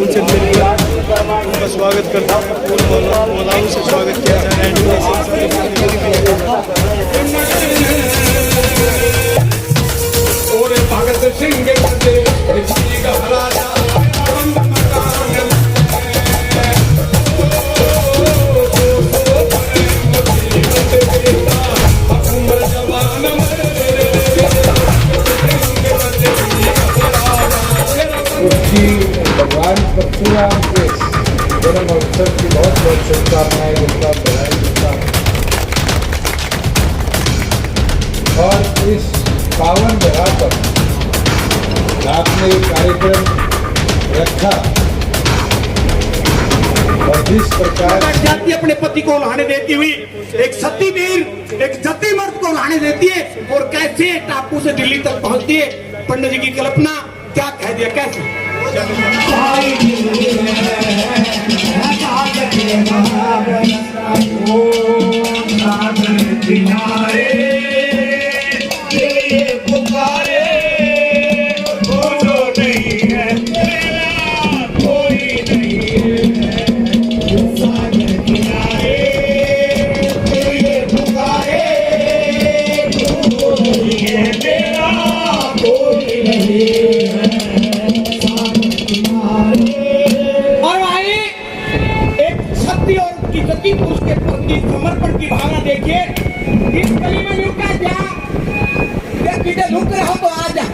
उनसे मिलकर उनका स्वागत करता हूँ। फूल मालाओं से स्वागत किया जा रहा भगवान परशुराम के जन्म अवसर की बहुत बहुत शुभकामनाएं देता बधाई देता हूँ। और इस पावन जगह पर आपने एक कार्यक्रम रखा और जिस प्रकार जाती अपने पति को लाने देती हुई एक सती वीर एक सती मर्द को लाने देती है और कैसे टापू से दिल्ली तक पहुंचती है। पंडित जी की कल्पना क्या कह दिया, कैसे पुरुष के प्रति समर्पण की भावना देखिए। इस गली में लुका जा, किधर लुक रहा हो तो आ जा,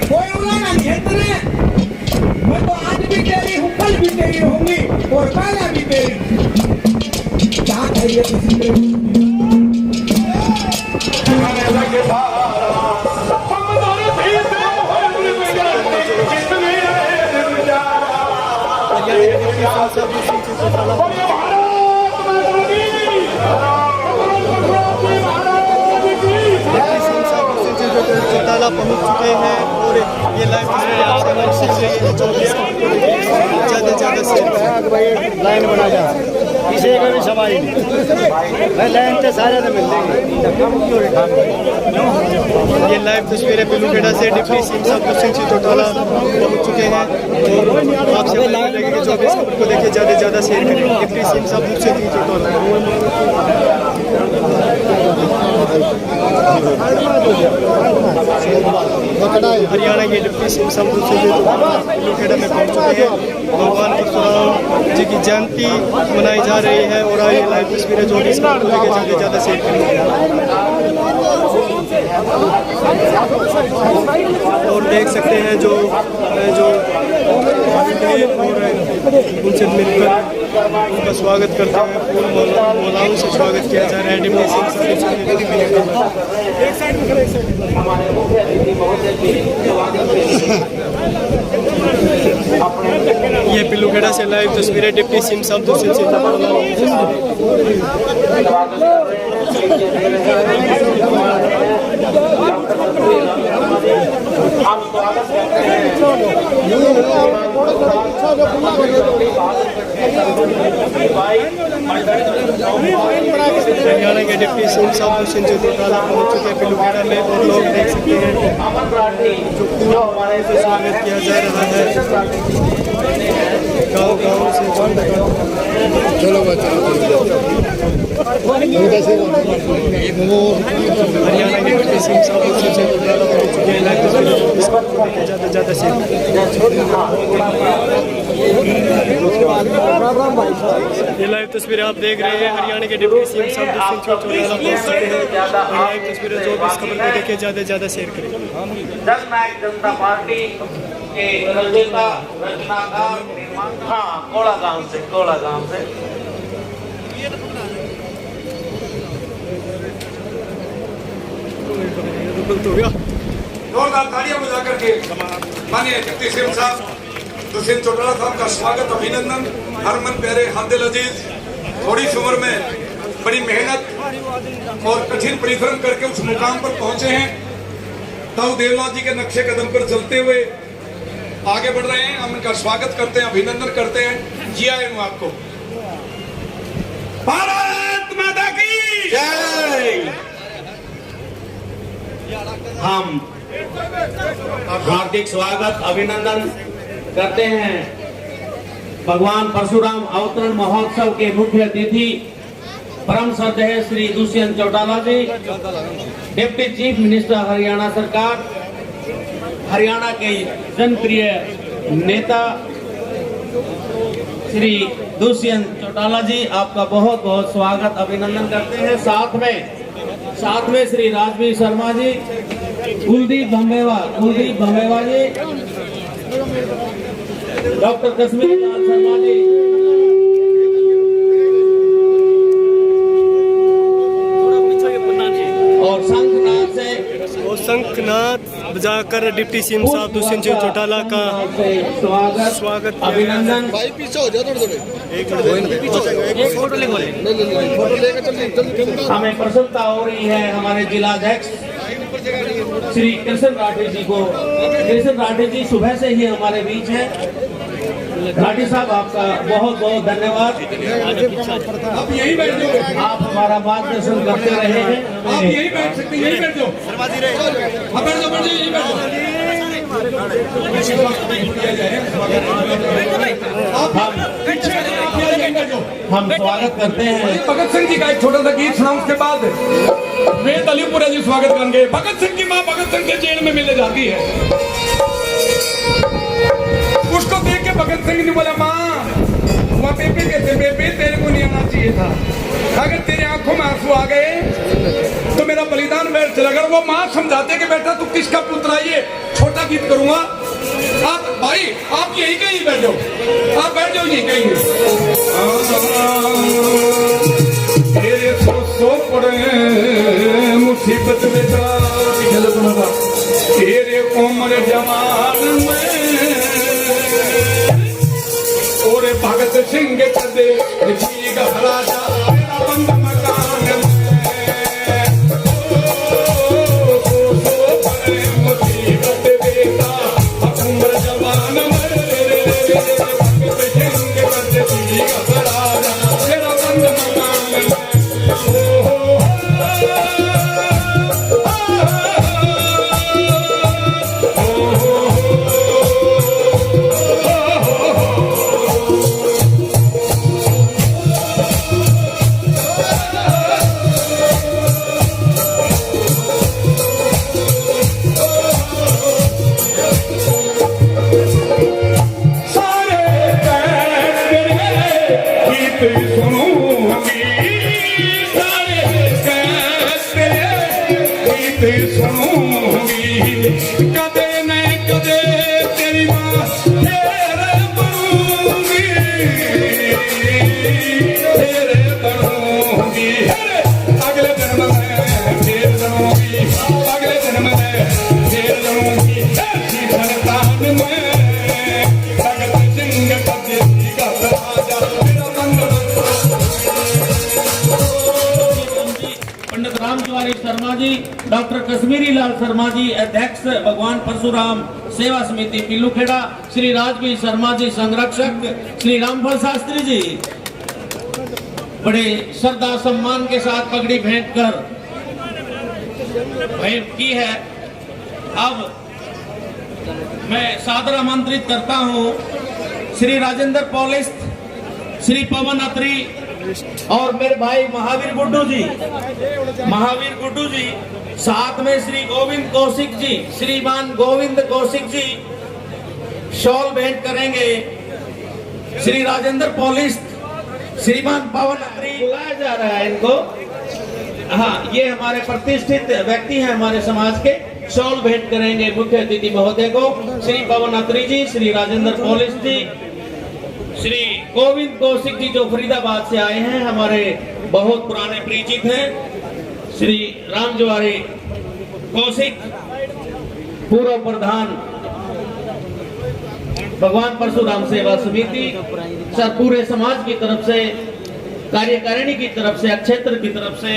कोई उलाना नहीं है तेरे। मैं तो आज भी तेरी हूँ, कल भी तेरी होंगी और काला भी तेरी। क्या कहिए किसी ने ताला पहुंच चुके हैं और ये लाइव तस्वीरें आप ज़्यादा से लाइन बना जा किसी का भी सवाल नहीं भाई, लाइन तो सारे तो मिल जाएंगे। ये लाइव तस्वीरें पिलूखेड़ा से डिप्टी सीएम साहब हुसैन जी चौटाला पहुंच चुके हैं और आपसे लगेंगे जो भी इस खबर को देखिए ज़्यादा शेयर करें। डिप्टी सीएम साहब हुसैन जी चौटाला हरियाणा के डिप्टी सीएम साहब हुसैन जी पिलूखेड़ा में पहुंच चुके हैं। भगवान परशुराम जी की जयंती मनाई जा रही है और आइए लाइव तस्वीरें जो भी इस खबर को लेकर ज़्यादा शेयर करेंगे और देख सकते हैं जो उनसे मिलकर उनका स्वागत करते हैं। फूल मालाओं से स्वागत किया जा रहा है। डिप्टी सीएम ये पिलूखेड़ा से लाइव तस्वीरें डिप्टी सीएम साहब हुसैन जी हरियाणा के डिप्टी सीएम साहब हुसैन जी चौटाला पहुंच चुके हैं पिलूखेड़ा में और लोग देख सकते हैं जो हमारे से स्वागत किया जा रहा है। गाँव से चलो बच्चा हरियाणा के डिप्टी सीएम साहब हुसैन जी चौटाला पहुंच चुके हैं। ज़्यादा से ये लाइव तस्वीरें आप देख रहे हैं। हरियाणा के डिप्टी सीएम साहब हुसैन जी चौटाला पहुंच चुके हैं और लाइव तस्वीरें जो भी इस खबर को देखिए ज़्यादा शेयर करें। जननायक जनता पार्टी के रचयिता रचनाकार हाँ कोड़ा गांव से जोरदार तालियां बजा करके माननीय डिप्टी सीएम साहब हुसैन चौटाला साहब का स्वागत, अभिनंदन। हरमन प्यारे हादिल अजीज थोड़ी सी उम्र में बड़ी मेहनत और कठिन परिश्रम करके उस मुकाम पर पहुंचे हैं। ताऊ देवनाथ जी के नक्शे कदम पर चलते हुए आगे बढ़ रहे हैं। हम इनका स्वागत करते हैं, अभिनंदन करते हैं। जी आए हूं आपको। भारत माता की जय। हम हार्दिक स्वागत, अभिनंदन करते हैं भगवान परशुराम अवतरण महोत्सव के मुख्य अतिथि परम श्रद्धेय श्री दुष्यंत चौटाला जी, डिप्टी चीफ मिनिस्टर हरियाणा सरकार, हरियाणा के जनप्रिय नेता श्री दुष्यंत चौटाला जी, आपका बहुत बहुत स्वागत अभिनंदन करते हैं। साथ में श्री राजवीर शर्मा जी, कुलदीप भमेवा जी, डॉक्टर कश्मीरी लाल शर्मा जी, और शंखनाथ बजाकर डिप्टी सीएम साहब दुष्यंत सिंह चौटाला का स्वागत अभिनंदन। हमें प्रसन्नता हो रही है हमारे जिलाध्यक्ष श्री कृष्ण राठे जी को। कृष्ण राठे जी सुबह से ही हमारे बीच हैं। राठी साहब, आपका बहुत बहुत धन्यवाद। आप यही बैठ जाओ, आप हमारा मार्गदर्शन करते रहे हैं। आप यही बैठ सकते हैं, यही बैठ जाओ। हाँ, बैठ जाओ, यही बैठ जाओ। हम स्वागत करते हैं। भगत सिंह जी का एक छोटा सा गीत सुनाऊं, उसके बाद वेद अलीपुरा जी स्वागत करेंगे। भगत सिंह की माँ भगत सिंह के जेल में मिलने जाती है। उसको देख के भगत सिंह ने बोला, माँ वहाँ बेबे कहते, बेबे तेरे को नहीं आना चाहिए था। अगर तेरी आंखों में आंसू आ गए तो मेरा बलिदान व्यर्थ चला। अगर वो माँ समझाते कि बेटा तू किसका पुत्र है, ये छोटा गीत करूंगा। आप भाई, आप यही कहीं बैठ जाओ, आप बैठ जाओ यही कहीं। तेरे सो पड़े मुसीबत बेटा, तेरे उम्र जवान में और भगत सिंह कदे जी राजा बंद मकान मुसीबत बेटा उम्र जवान में भगत सिंह कदे जी राजा तेरा बंद मकान कदे न कदे तेरी माँ तेरे बनूंगी, तेरे बनूंगी। अगले जन्म में फिर बनूंगी, अगले जन्म में फिर बनूंगी। ऐसी संतान में भगत सिंह कदे का राजा तेरा बंद। पंडित रामतिवारी शर्मा जी, डॉक्टर कश्मीरी लाल शर्मा जी, अध्यक्ष भगवान परशुराम सेवा समिति पिल्लूखेड़ा, श्री राजवीर शर्मा जी, संरक्षक श्री रामफल शास्त्री जी, बड़े श्रद्धा सम्मान के साथ पगड़ी भेंट की है। अब मैं सादर आमंत्रित करता हूं श्री राजेंद्र पॉलिस्ट, श्री पवन अत्री और मेरे भाई महावीर गुड्डू जी, साथ में श्री गोविंद कौशिक जी, श्रीमान गोविंद कौशिक जी शॉल भेंट करेंगे। श्री राजेंद्र पॉलिस्ट, श्रीमान पवन अत्री बुलाया जा रहा है इनको। हाँ, ये हमारे प्रतिष्ठित व्यक्ति हैं हमारे समाज के। शॉल भेंट करेंगे मुख्य अतिथि महोदय को, श्री पवन अत्री जी, श्री राजेंद्र पॉलिस्ट जी, श्री गोविंद कौशिक जी जो फरीदाबाद से आए हैं, हमारे बहुत पुराने परिचित हैं। श्री रामतिवारी कौशिक, पूर्व प्रधान भगवान परशुराम सेवा समिति, सर पूरे समाज की तरफ से, कार्यकारिणी की तरफ से, क्षेत्र की तरफ से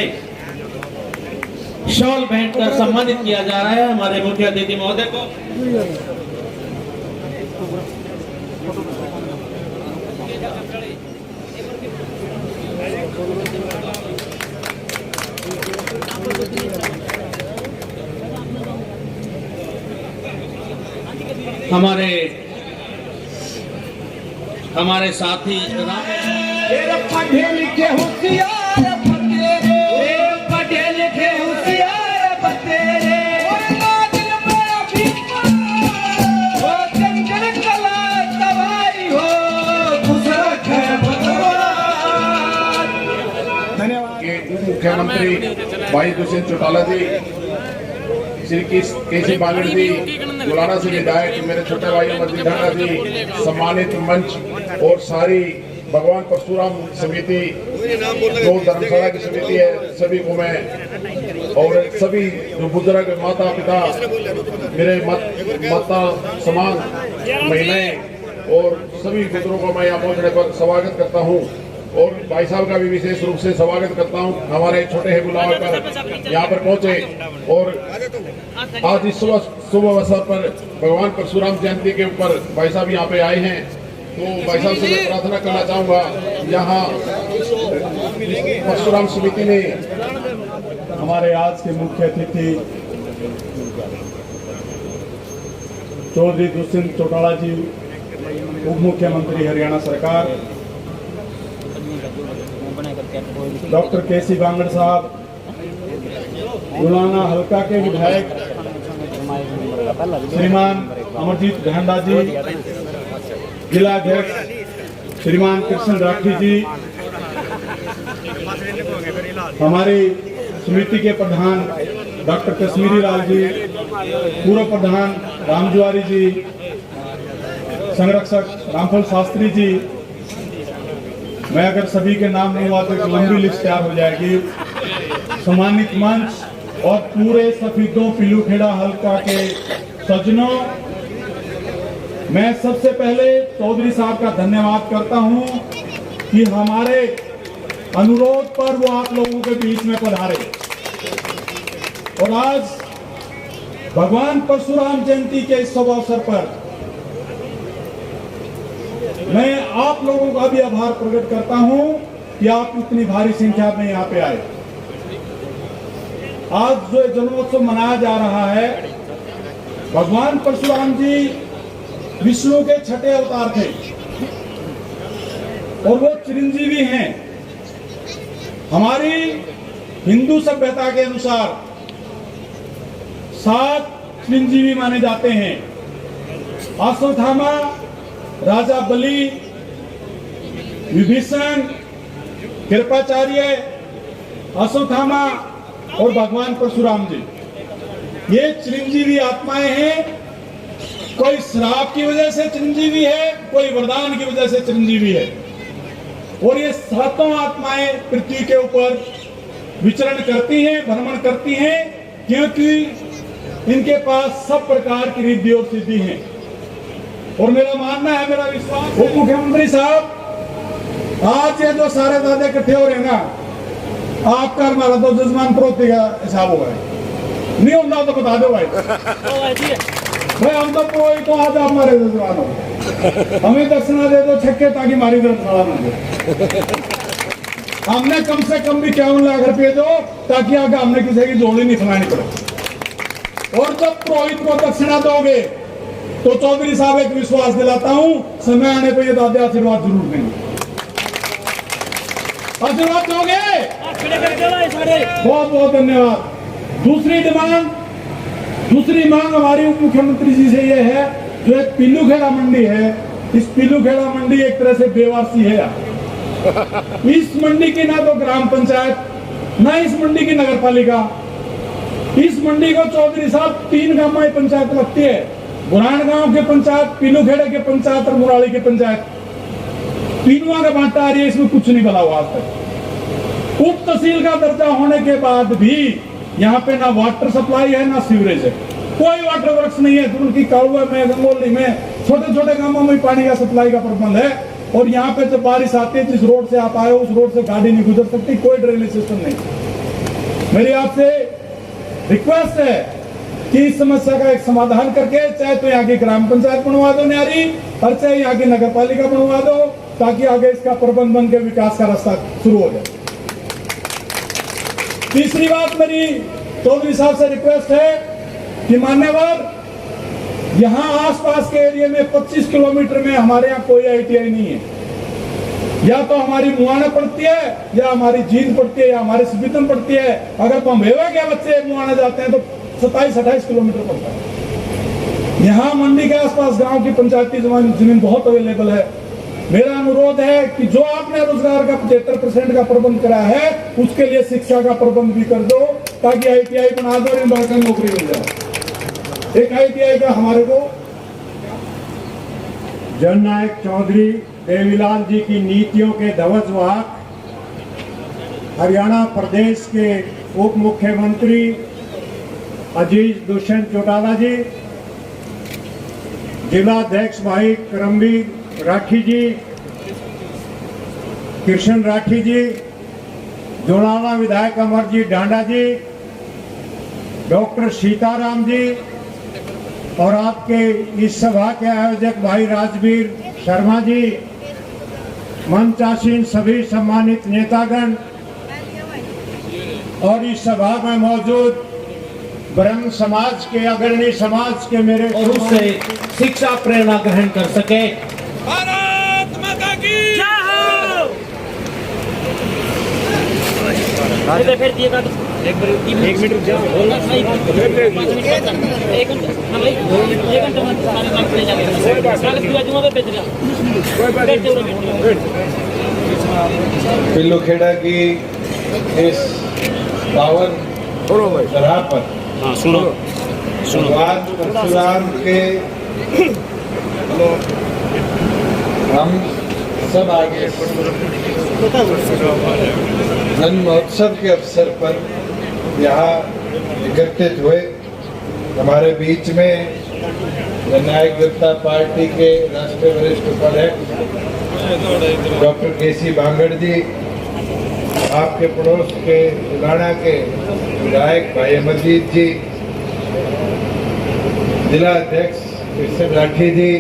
शॉल भेंट कर सम्मानित किया जा रहा है हमारे मुख्य अतिथि महोदय को। हमारे हमारे साथी तेरे पढ़े लिखे होशियार बतेरे, पढ़े लिखे होशियार बतेरे, दिल में अभिमान हो, जंगल कला तबाही हो, खुश रखे भगवान। धन्यवाद। के उप मुख्यमंत्री भाई दुष्यंत चौटाला जी, श्री केसी बांगड़ जी, मुलाना से विधायक मेरे छोटे भाई अमरजीत ढाका जी, सम्मानित मंच और सारी भगवान परशुराम समिति, जो धर्मशाला की समिति है, सभी को मैं और सभी जो बुजुर्ग माता पिता मेरे माता समान महिलाएं और सभी मित्रों को मैं यहाँ पहुँचने पर स्वागत करता हूँ और भाई साहब का भी विशेष रूप से स्वागत करता हूँ। हमारे छोटे है बुलावा पर यहाँ पर पहुँचे और आज इस शुभ अवसर पर भगवान परशुराम जयंती के ऊपर भाई साहब यहाँ पे आए हैं, तो भाई साहब से मैं प्रार्थना करना चाहूँगा, यहाँ परशुराम समिति ने हमारे आज के मुख्य अतिथि चौधरी दुष्यंत चौटाला जी, उप मुख्यमंत्री हरियाणा सरकार, डॉक्टर केसी बांगड़ साहब, मुलाना हल्का के विधायक श्रीमान अमरजीत ढांडा जी, जिला अध्यक्ष श्रीमान कृष्ण राठी जी, हमारी समिति के प्रधान डॉक्टर कश्मीरी लाल जी, पूर्व प्रधान रामजुआरी जी, संरक्षक रामफल शास्त्री जी, मैं अगर सभी के नाम लूंगा तो एक लंबी लिस्ट तैयार हो जाएगी। सम्मानित मंच और पूरे सफीदों पीलूखेड़ा हल्का के सज्जनों, मैं सबसे पहले चौधरी साहब का धन्यवाद करता हूं कि हमारे अनुरोध पर वो आप लोगों के बीच में पधारे और आज भगवान परशुराम जयंती के इस शुभ अवसर पर मैं आप लोगों का भी आभार प्रकट करता हूं कि आप इतनी भारी संख्या में यहाँ पे आए। आज जो जन्मोत्सव मनाया जा रहा है, भगवान परशुराम जी विष्णु के छठे अवतार थे और वो चिरंजीवी हैं। हमारी हिंदू सभ्यता के अनुसार 7 चिरंजीवी माने जाते हैं। अश्वत्थामा, राजा बलि, विभीषण, कृपाचार्य, अश्वत्थामा और भगवान परशुराम जी, ये चिरंजीवी आत्माएं हैं। कोई श्राप की वजह से चिरंजीवी है, कोई वरदान की वजह से चिरंजीवी है और ये 7 आत्माएं पृथ्वी के ऊपर विचरण करती हैं, भ्रमण करती हैं, क्योंकि इनके पास सब प्रकार की रिद्धि और सिद्धि हैं। और मेरा मानना है, मेरा विश्वास, उप मुख्यमंत्री साहब, आज ये जो सारे दादे इकट्ठे हो रहे हैं ना, आपका हमारा तो जजमान प्रोति का हिसाब होगा। नहीं होगा तो बता दो भाई। भाई हम तो पुरोहित, तो आज आप हमारे जजमान हो, हमें दक्षिणा दे दो छक्के ताकि हमारी तरफ खड़ा ना दे। हमने कम से कम भी 51 लाख रुपए दो ताकि आगे हमने किसी की जोड़ी नहीं खिलानी पड़े। और जब पुरोहित को दक्षिणा दोगे तो चौधरी साहब एक विश्वास दिलाता हूं, समय आने पर ये दादे आशीर्वाद जरूर देंगे। आशीर्वाद दोगे? बहुत बहुत धन्यवाद। दूसरी मांग हमारी उप मुख्यमंत्री जी से ये है, जो एक पीलूखेड़ा मंडी है, इस पीलूखेड़ा मंडी एक तरह से बेवासी है यार। इस मंडी की ना तो ग्राम पंचायत, ना इस मंडी की नगर पालिका। इस मंडी को चौधरी साहब 3 गांव में पंचायत लगती है, बुरान गांव के पंचायत, पीलूखेड़ा के पंचायत और मुराली के पंचायत, तीनों का बांटा आ रही है। इसमें कुछ नहीं बना हुआ आज तक। उप तहसील का दर्जा होने के बाद भी यहाँ पे ना वाटर सप्लाई है, ना सीवरेज है, कोई वाटर वर्क्स नहीं है। उनकी कालुआ में, गंगोली में, छोटे छोटे गांवों में पानी का सप्लाई का प्रबंध है। और यहाँ पे जब बारिश आती है, जिस रोड से आप आए हो उस रोड से गाड़ी नहीं गुजर सकती, कोई ड्रेनेज सिस्टम नहीं। मेरी आपसे रिक्वेस्ट है कि इस समस्या का एक समाधान करके, चाहे तो यहाँ की ग्राम पंचायत बनवा दो न्यारी, और चाहे यहाँ की नगर पालिका बनवा दो, ताकि आगे इसका प्रबंध बन के विकास का रास्ता शुरू हो जाए। तीसरी बात मेरी चौधरी साहब से रिक्वेस्ट है कि मान्यवर, यहाँ आसपास के एरिया में 25 किलोमीटर में हमारे यहाँ कोई ITI नहीं है। या तो हमारी मुआना पड़ती है, या हमारी जींद पड़ती है, या हमारे सिबितन पड़ती है। अगर बम्बेवा के बच्चे मुआना जाते हैं तो 27-28 किलोमीटर पड़ता है। यहाँ मंडी के आसपास गांव की पंचायती जमीन बहुत अवेलेबल है। मेरा अनुरोध है कि जो आपने रोजगार का 75% का प्रबंध करा है, उसके लिए शिक्षा का प्रबंध भी कर दो, ताकि ITI बना दो और इन बालकों को नौकरी मिल जाए। एक ITI का हमारे को जननायक चौधरी देवीलाल जी की नीतियों के ध्वजवाहक हरियाणा प्रदेश के उप मुख्यमंत्री अजीज दुष्यंत चौटाला जी, जिलाध्यक्ष भाई करमवीर राठी जी, कृष्ण राठी जी, जोड़ाना विधायक अमरजीत ढांडा जी, डॉक्टर सीताराम जी और आपके इस सभा के आयोजक भाई राजवीर शर्मा जी, मंचासीन सभी सम्मानित नेतागण और इस सभा में मौजूद ब्रह्म समाज के अग्रणी समाज के मेरे और उससे शिक्षा प्रेरणा ग्रहण कर सके। भारत माता की जय हो। एक मिनट रुक जाओ। पिल्लूखेड़ा की इस पावन जगह पर भगवान परशुराम के हम सब आगे जन्म महोत्सव के अवसर पर यहाँ एकत्रित हुए। हमारे बीच में जननायक जनता पार्टी के राष्ट्रीय वरिष्ठ उपाध्यक्ष डॉक्टर केसी बांगड़ जी, आपके पड़ोस के उगाना के विधायक भाई अमरजीत जी, जिला अध्यक्ष कृष्ण राठी जी,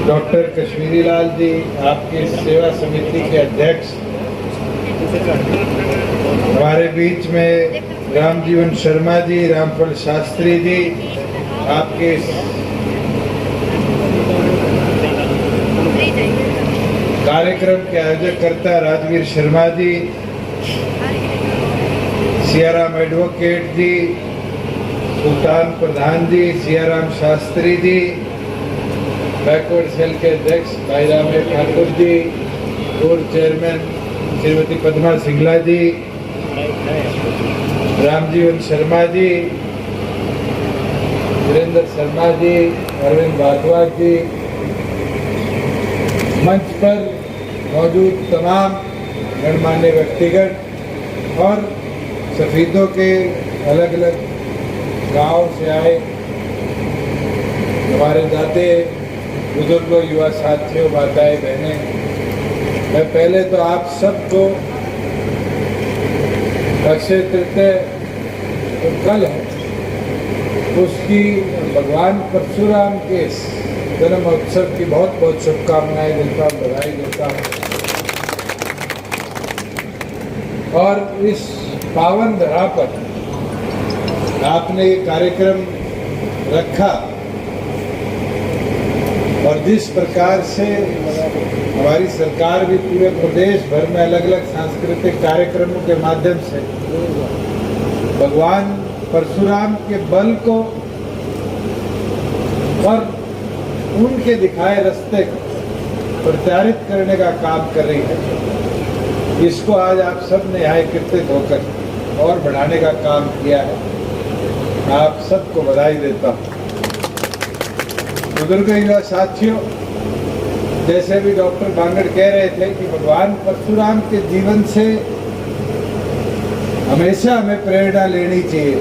डॉक्टर कश्मीरी लाल जी, आपकी सेवा समिति के अध्यक्ष, हमारे बीच में राम जीवन शर्मा जी, रामफल शास्त्री जी, आपके कार्यक्रम के आयोजक करता राजवीर शर्मा जी, सियाराम एडवोकेट जी, सुल्तान प्रधान जी, सियाराम शास्त्री जी, बैकवर्ड सेल के अध्यक्ष भाई राम ठाकुर जी, पूर्व चेयरमैन श्रीमती पद्मा सिंगला जी, रामजीवन शर्मा जी, वीरेंद्र शर्मा जी, अरविंद भारद्वाज जी, मंच पर मौजूद तमाम गणमान्य व्यक्तिगण और सफीदों के अलग अलग गांव से आए हमारे दादे बुजुर्गों, युवा साथियों, माताएं, बहनें, मैं पहले तो आप सबको अक्षय तृतीया तो कल है, उसकी भगवान परशुराम के जन्म उत्सव की बहुत बहुत शुभकामनाएं देता हूँ, बधाई देता हूँ। और इस पावन धरा पर आपने ये कार्यक्रम रखा और जिस प्रकार से हमारी सरकार भी पूरे प्रदेश भर में अलग अलग सांस्कृतिक कार्यक्रमों के माध्यम से भगवान परशुराम के बल को और उनके दिखाए रास्ते को प्रचारित करने का काम कर रही है। इसको आज आप सब ने यहाँ एकत्रित होकर और बढ़ाने का काम किया है। आप सबको बधाई देता हूँ। बुजुर्ग युवा साथियों, जैसे भी डॉक्टर बांगड़ कह रहे थे कि भगवान परशुराम के जीवन से हमेशा हमें प्रेरणा लेनी चाहिए।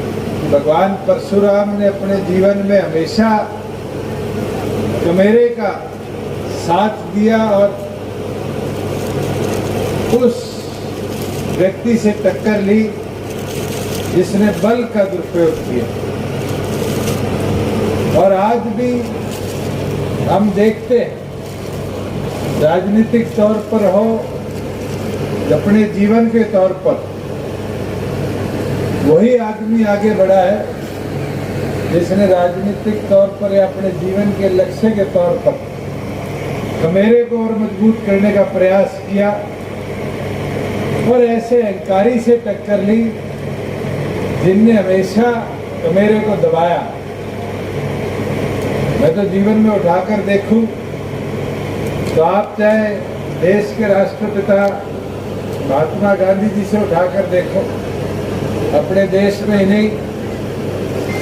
भगवान परशुराम ने अपने जीवन में हमेशा कमेरे का साथ दिया और उस व्यक्ति से टक्कर ली जिसने बल का दुरुपयोग किया। और आज भी हम देखते हैं, राजनीतिक तौर पर हो, अपने जीवन के तौर पर, वही आदमी आगे बढ़ा है जिसने राजनीतिक तौर पर या अपने जीवन के लक्ष्य के तौर पर कमेरे को और मजबूत करने का प्रयास किया और ऐसे अहंकारी से टक्कर ली जिनने हमेशा कमेरे को दबाया। मैं तो जीवन में उठाकर देखूं तो आप चाहे देश के राष्ट्रपिता महात्मा गांधी जी से उठाकर देखो, अपने देश में ही नहीं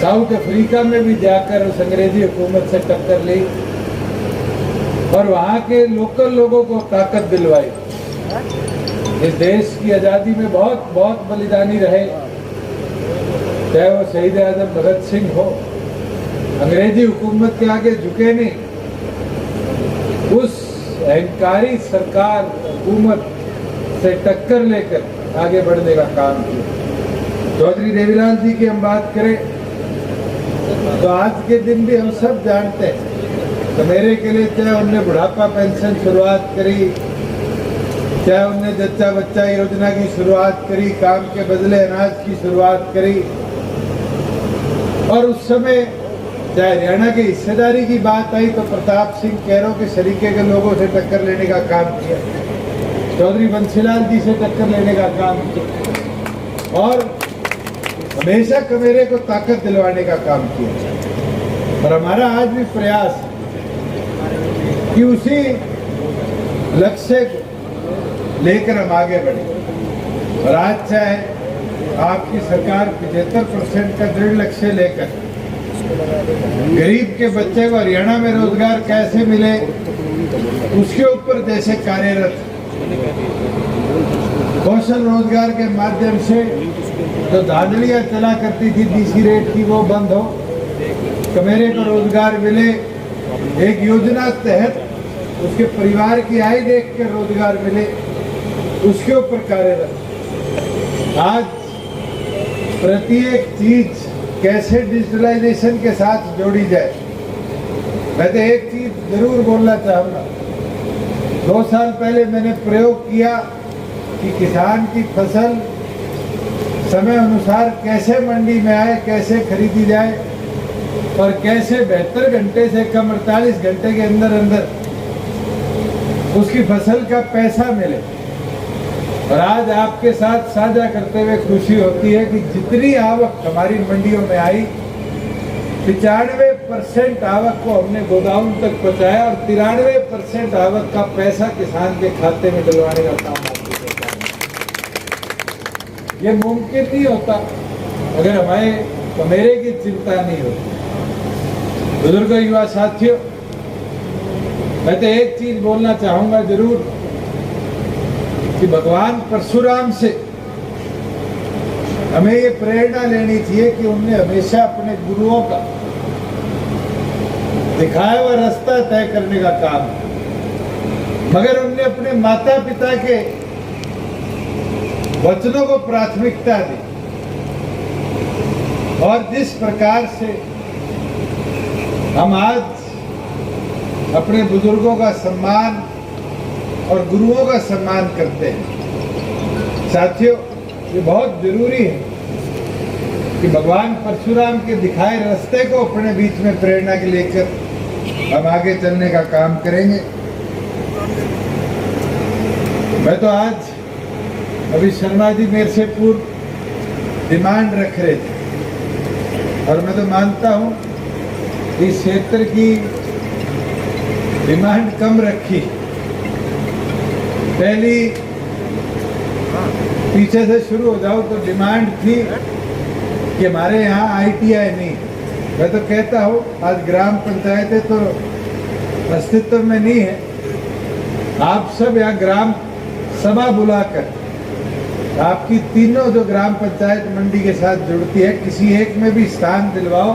साउथ अफ्रीका में भी जाकर उस अंग्रेजी हुकूमत से टक्कर ली और वहाँ के लोकल लोगों को ताकत दिलवाई। इस देश की आज़ादी में बहुत बहुत बलिदानी रहे, चाहे वो शहीद आजम भगत सिंह हो, अंग्रेजी हुकूमत के आगे झुके नहीं, उस अहंकारी सरकार हुकूमत से टक्कर लेकर आगे बढ़ने का काम किया। चौधरी देवीलाल जी की हम बात करें तो आज के दिन भी हम सब जानते हैं तो मेरे के लिए चाहे उनने बुढ़ापा पेंशन शुरुआत करी, चाहे उनने जच्चा बच्चा योजना की शुरुआत करी, काम के बदले अनाज की शुरुआत करी, और उस समय चाहे हरियाणा की हिस्सेदारी की बात आई तो प्रताप सिंह कैरो के शरीके के लोगों से टक्कर लेने का काम किया, चौधरी बंसीलाल जी से टक्कर लेने का काम किया और हमेशा कमेरे को ताकत दिलवाने का काम किया। और हमारा आज भी प्रयास कि उसी लक्ष्य को लेकर हम आगे बढ़े। और आज चाहे आपकी सरकार 75% का दृढ़ लक्ष्य लेकर गरीब के बच्चे को हरियाणा में रोजगार कैसे मिले उसके ऊपर जैसे कार्यरत, कौशल रोजगार के माध्यम से जो धांधलियां चला करती थी डीसी रेट की वो बंद हो, कमेरे को रोजगार मिले, एक योजना तहत उसके परिवार की आय देख कर रोजगार मिले, उसके ऊपर कार्यरत। आज प्रत्येक चीज कैसे डिजिटलाइजेशन के साथ जोड़ी जाए। मैं तो एक चीज जरूर बोलना चाहूँगा, 2 साल पहले मैंने प्रयोग किया कि किसान की फसल समय अनुसार कैसे मंडी में आए, कैसे खरीदी जाए और कैसे 72 घंटे से कम 48 घंटे के अंदर अंदर उसकी फसल का पैसा मिले। और आज आपके साथ साझा करते हुए खुशी होती है कि जितनी आवक हमारी मंडियों में आई 95% आवक को हमने गोदाम तक पहुंचाया और 93% आवक का पैसा किसान के खाते में डलवाने का काम आपके सरकार ने। ये मुमकिन नहीं होता अगर हमारे कमेरे की चिंता नहीं होती। बुजुर्ग युवा साथियों, मैं तो एक चीज बोलना चाहूंगा जरूर कि भगवान परशुराम से हमें ये प्रेरणा लेनी चाहिए कि उनने हमेशा अपने गुरुओं का दिखाया हुआ रास्ता तय करने का काम, मगर उनने अपने माता पिता के वचनों को प्राथमिकता दी। और जिस प्रकार से हम आज अपने बुजुर्गों का सम्मान और गुरुओं का सम्मान करते हैं, साथियों ये बहुत जरूरी है कि भगवान परशुराम के दिखाए रास्ते को अपने बीच में प्रेरणा के लेकर हम आगे चलने का काम करेंगे। मैं तो आज अभी शर्मा जी मेरे से पूर्व डिमांड रख रहे थे और मैं तो मानता हूं इस क्षेत्र की डिमांड कम रखी। पहली पीछे से शुरू हो जाओ तो डिमांड थी कि हमारे यहाँ ITI नहीं। मैं तो कहता हूँ आज ग्राम पंचायतें तो अस्तित्व में नहीं है, आप सब यहाँ ग्राम सभा बुलाकर आपकी तीनों जो ग्राम पंचायत मंडी के साथ जुड़ती है किसी एक में भी स्थान दिलवाओ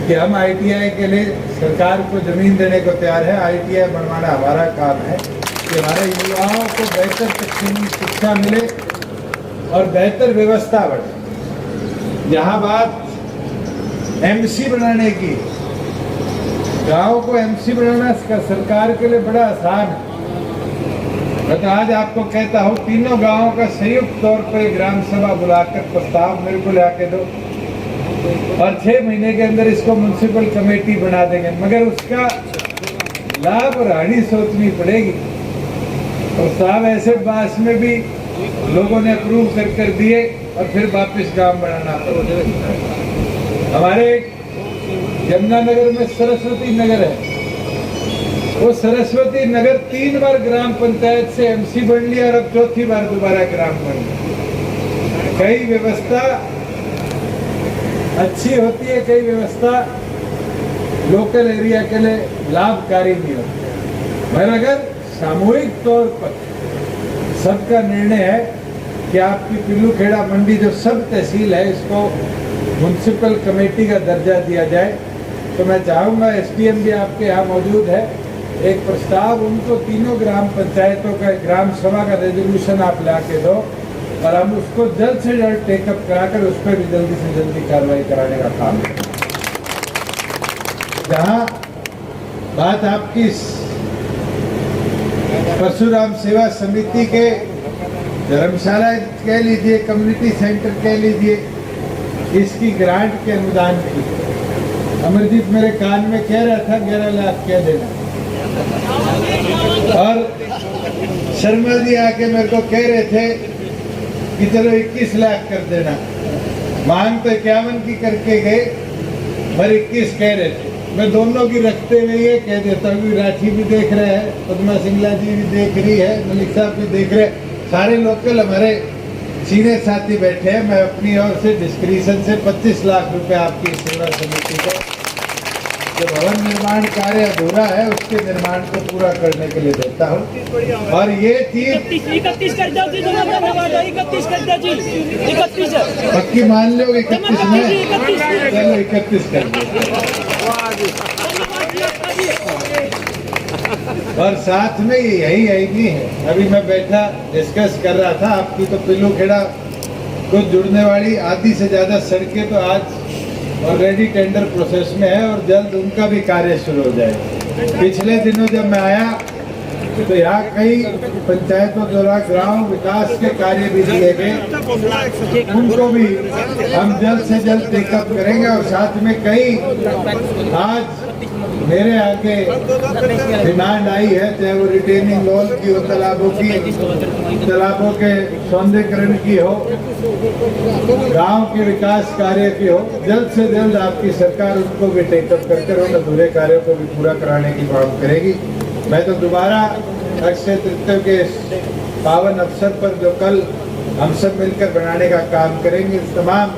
कि हम ITI के लिए सरकार को जमीन देने को तैयार है। ITI बनवाना हमारा काम है कि हमारे युवाओं को बेहतर तकनीकी शिक्षा मिले और बेहतर व्यवस्था बढ़े। यहाँ बात MC बनाने की, गाँव को MC बनाना सरकार के लिए बड़ा आसान है। मैं तो आज आपको कहता हूँ तीनों गांवों का संयुक्त तौर पर ग्राम सभा बुलाकर प्रस्ताव मेरे को ला के दो और 6 महीने के अंदर इसको म्युनिसिपल कमेटी बना देंगे, मगर उसका लाभ और हानि सोचनी पड़ेगी। और साहब ऐसे बास में भी लोगों ने अप्रूव कर दिए और फिर वापस काम बनाना पड़ा। हमारे यमुनानगर में सरस्वती नगर है, वो सरस्वती नगर 3 बार ग्राम पंचायत से एमसी बन लिया और अब 4थी बार दोबारा ग्राम बन लिया। कई व्यवस्था अच्छी होती है, कई व्यवस्था लोकल एरिया के लिए लाभकारी नहीं होती। मगर अगर सामूहिक तौर पर सबका निर्णय है कि आपकी पिल्लूखेड़ा मंडी जो सब तहसील है इसको म्युनिसिपल कमेटी का दर्जा दिया जाए, तो मैं चाहूँगा एसडीएम भी आपके यहाँ मौजूद है, एक प्रस्ताव उनको तीनों ग्राम पंचायतों का ग्राम सभा का रेजोल्यूशन आप ला के दो और हम उसको जल्द से जल्द टेकअप कराकर उस पर भी जल्दी से जल्दी कार्रवाई कराने का काम है। जहाँ बात आपकी परशुराम सेवा समिति के धर्मशाला कह लीजिए, कम्युनिटी सेंटर कह लीजिए, इसकी ग्रांट के अनुदान की अमरजीत मेरे कान में कह रहा था 11 लाख कह देना, और शर्मा जी आके मेरे को कह रहे थे कि चलो 21 लाख कर देना। मांग तो 51 की करके गए, पर 21 कह रहे थे। मैं दोनों की रखते हुए ये कह देता हूँ, राठी भी देख रहे हैं, पद्मा सिंगला जी भी देख रही है, मलिक साहब भी देख रहे हैं, सारे लोकल हमारे सीनियर साथी बैठे हैं। मैं अपनी ओर से डिस्क्रिप्शन से 25 लाख रुपए आपकी सेवा समिति को, जो भवन निर्माण कार्य अधूरा है उसके निर्माण को पूरा करने के लिए देता हूँ। और ये चीज 31 कर दो जी, 31 कर दो जी, 31 पक्की मान लो, 31 में चलो 31 कर दो। और साथ में यही आईडी है, अभी मैं बैठा डिस्कस कर रहा था, आपकी तो पिल्लूखेड़ा को जुड़ने वाली आधी से ज्यादा सड़कें तो आज ऑलरेडी टेंडर प्रोसेस में है और जल्द उनका भी कार्य शुरू हो जाएगा। पिछले दिनों जब मैं आया तो यहाँ कई पंचायतों द्वारा ग्राम विकास के कार्य भी दिए गए, उनको भी हम जल्द से जल्द टेकअप करेंगे। और साथ में कई आज मेरे आगे डिमांड आई है, चाहे वो रिटेनिंग वॉल की हो, तालाबों के सौंदर्यीकरण की हो, गांव के विकास कार्य की हो, जल्द से जल्द आपकी सरकार उनको भी टेकअप करके उन अधूरे कार्यों को भी पूरा कराने की मांग करेगी। मैं तो दोबारा अक्षय तृतीया के पावन अवसर पर जो कल हम सब मिलकर बनाने का काम करेंगे, तमाम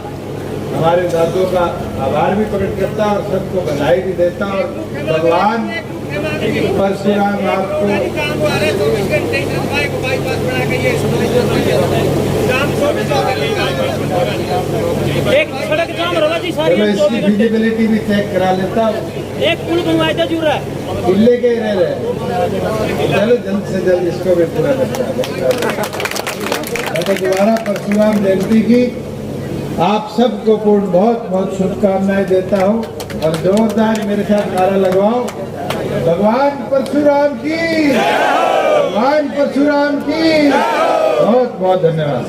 हमारे दादों का आभार भी प्रकट करता और सबको बधाई भी देता। और भगवान परशुराम आपको एक सड़क जाम होगा जी, सारी इसकी विजिबिलिटी भी चेक करा लेता हूँ। एक पुल बनवाया था जुड़ रहा है, किले के रह रहे, चलो जल्द से जल्द इसको भी पूरा करता है। मैं तो दोबारा परशुराम जयंती की आप सबको बहुत बहुत शुभकामनाएं देता हूं और जोरदार मेरे साथ नारा लगवाओ, भगवान परशुराम की, भगवान परशुराम की। बहुत बहुत धन्यवाद।